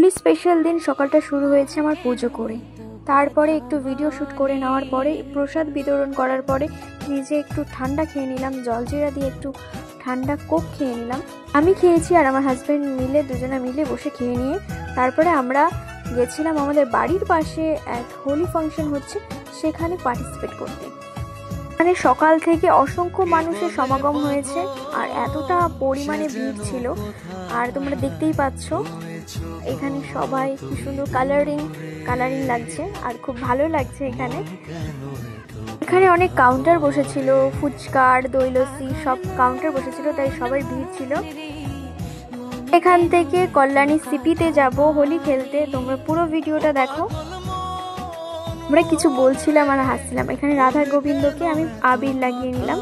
Holi special দিন সকালটা শুরু হয়েছে আমার পুজো করে, তারপরে একটু ভিডিও শ্যুট করে নেওয়ার পরে প্রসাদ বিতরণ করার পরে নিজে একটু ঠান্ডা খেয়ে নিলাম, জলজিরা দিয়ে একটু ঠান্ডা কোক খেয়ে নিলাম। আমি খেয়েছি আর আমার হাজব্যান্ড মিলে দুজনা মিলে বসে খেয়ে নিয়ে তারপরে আমরা গেছিলাম আমাদের বাড়ির পাশে এক হোলি ফাংশন হচ্ছে সেখানে পার্টিসিপেট করতে। মানে সকাল থেকে অসংখ্য মানুষের সমাগম হয়েছে আর এতটা পরিমাণে ভিড় ছিল, আর তোমরা দেখতেই পাচ্ছ এখানে সবাই কি সুন্দর কালারিং লাগছে আর খুব ভালো লাগছে। এখানে অনেক কাউন্টার বসেছিল, ফুচকার দই লস্যি সব কাউন্টার বসেছিল, তাই সবাই ভিড় ছিল। এখান থেকে কল্যাণী সিপিতে যাব হোলি খেলতে, তোমরা পুরো ভিডিওটা দেখো। আমরা কিছু বলছিলাম আর হাসছিলাম। এখানে রাধা গোবিন্দকে আমি আবির লাগিয়ে নিলাম।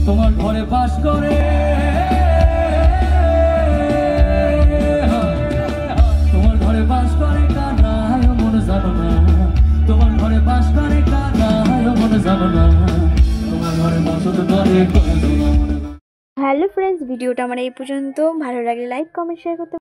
তোমার ঘরে বাস করে, তোমার ঘরে বাস করে কানায় মন জানো না, তোমার ঘরে বাস করে কানায় মন জানো না, তোমার ঘরে বসত করে। হ্যালো ফ্রেন্ডস, ভিডিওটা আমার এই পর্যন্ত। ভালো লাগলে লাইক কমেন্ট শেয়ার করতে